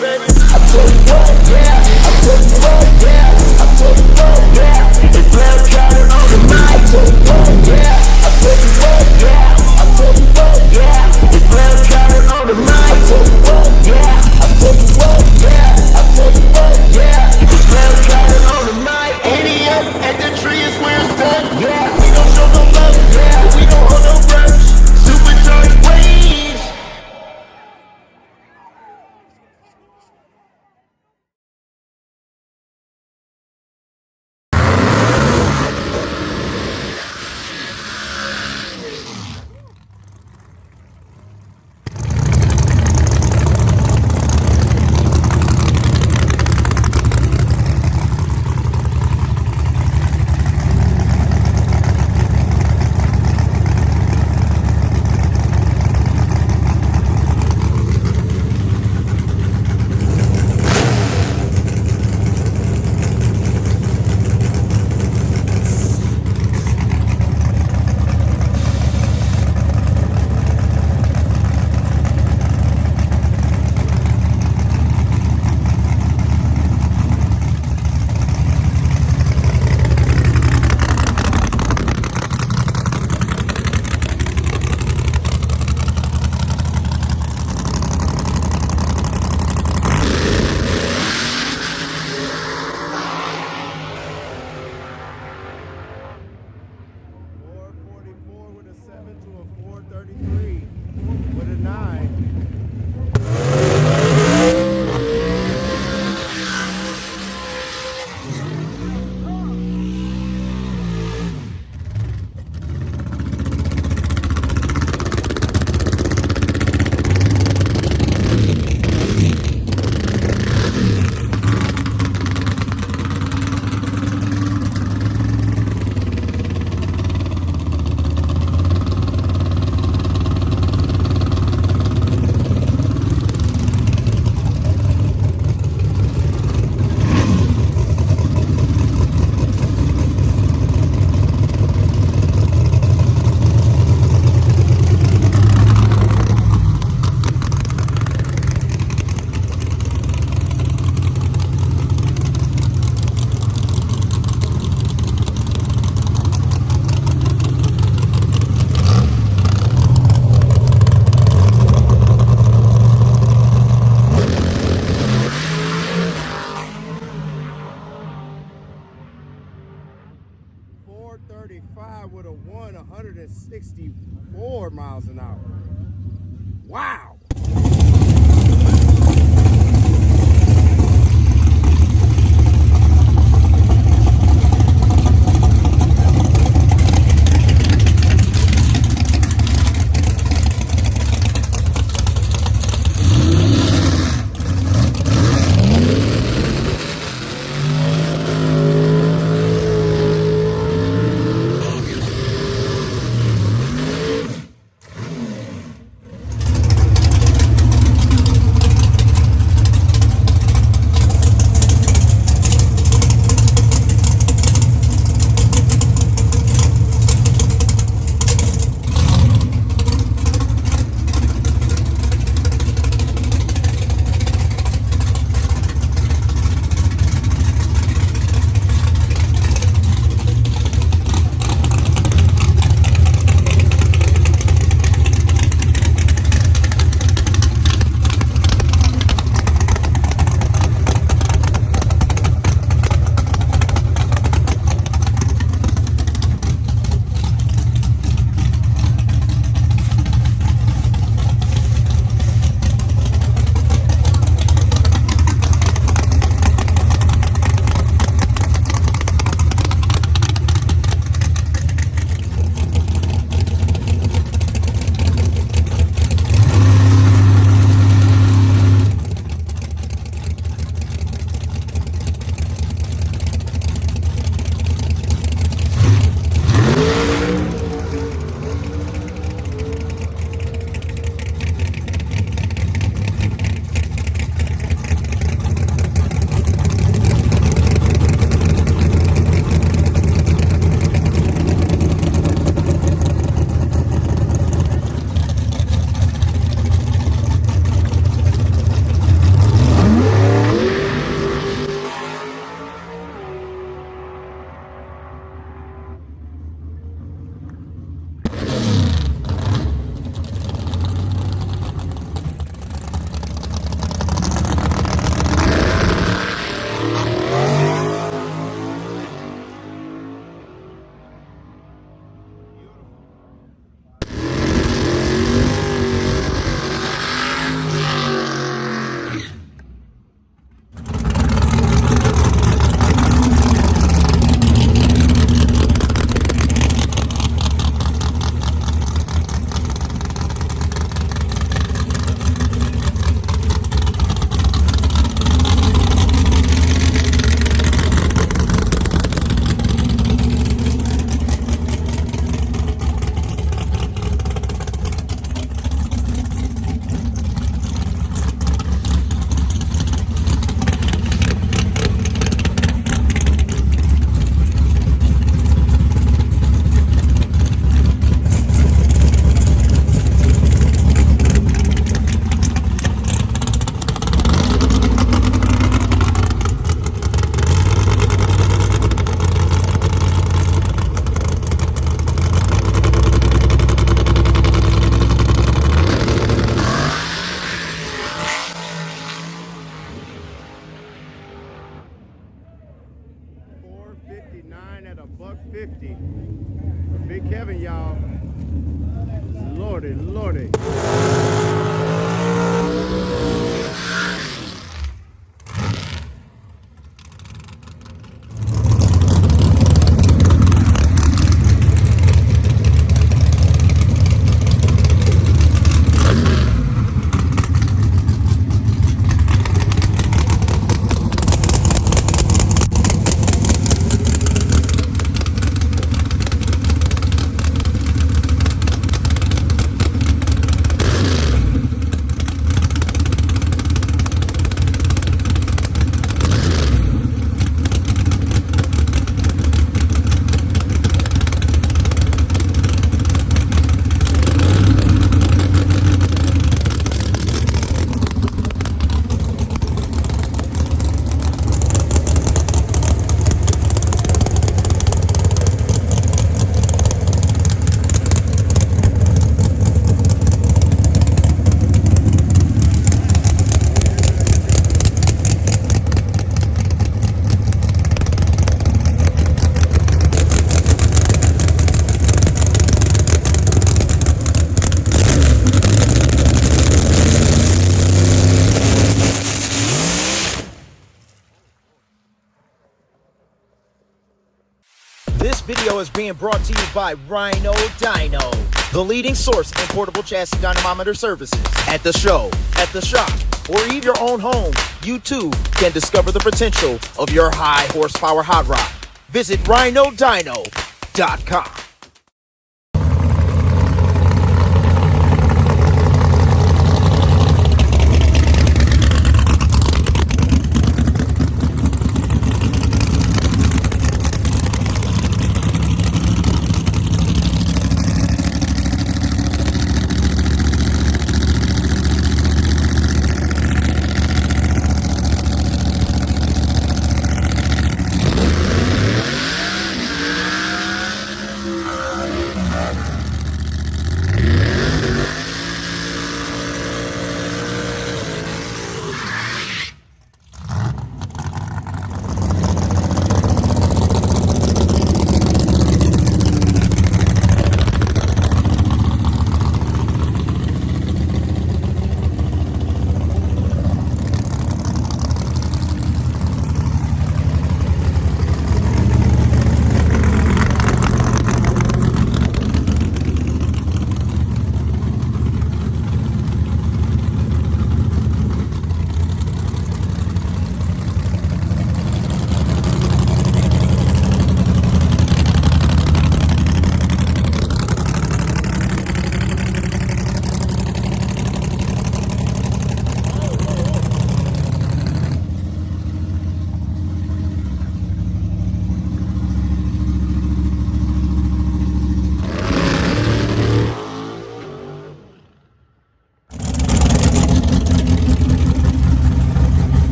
baby. I tell you what, yeah. I tell you what, yeah. I tell you what, yeah. It's Black County on the mic. I tell you what, yeah. I tell you what, yeah. I tell you what, yeah. It's Black County on the mic. I tell you what, yeah. I tell you what, yeah. I tell you what, yeah. It's Black County on the mic. Idiot at the tree is where it's done. Yeah. We don't show no love. Yeah. We don't hold no grudge. Supercharged waves. Would have won 164 miles an hour. Wow. $150 for Big Kevin, y'all. Lordy, lordy. This video is being brought to you by Rhino Dyno, the leading source in portable chassis dynamometer services. At the show, at the shop, or even your own home, you too can discover the potential of your high horsepower hot rod. Visit rhinodyno.com.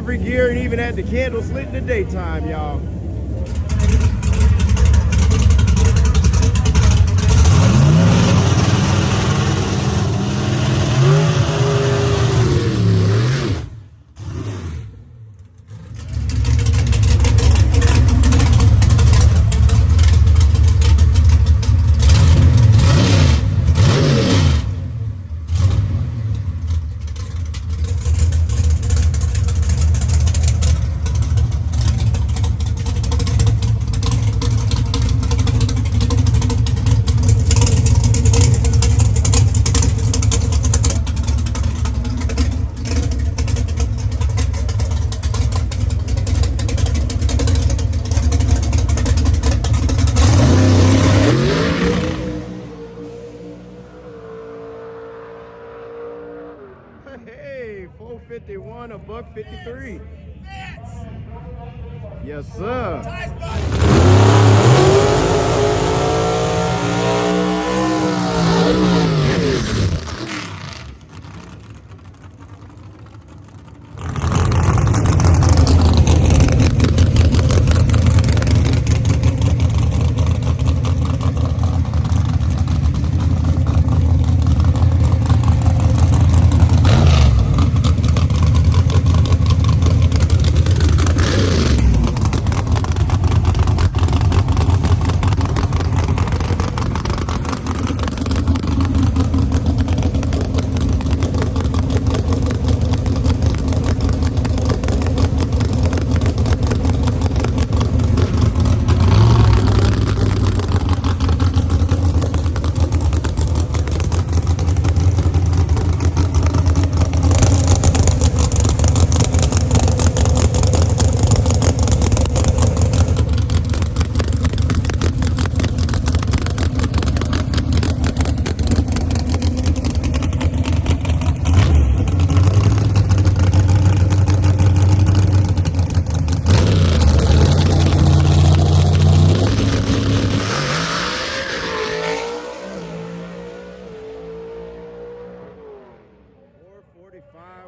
every gear and even had the candles lit in the daytime, y'all. Hey, 451, a buck 53. Yes, sir.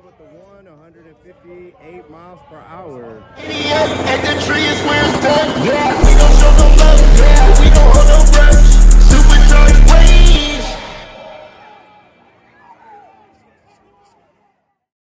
With the 158 miles per hour. Idiot, and the tree is where it's done. Yeah.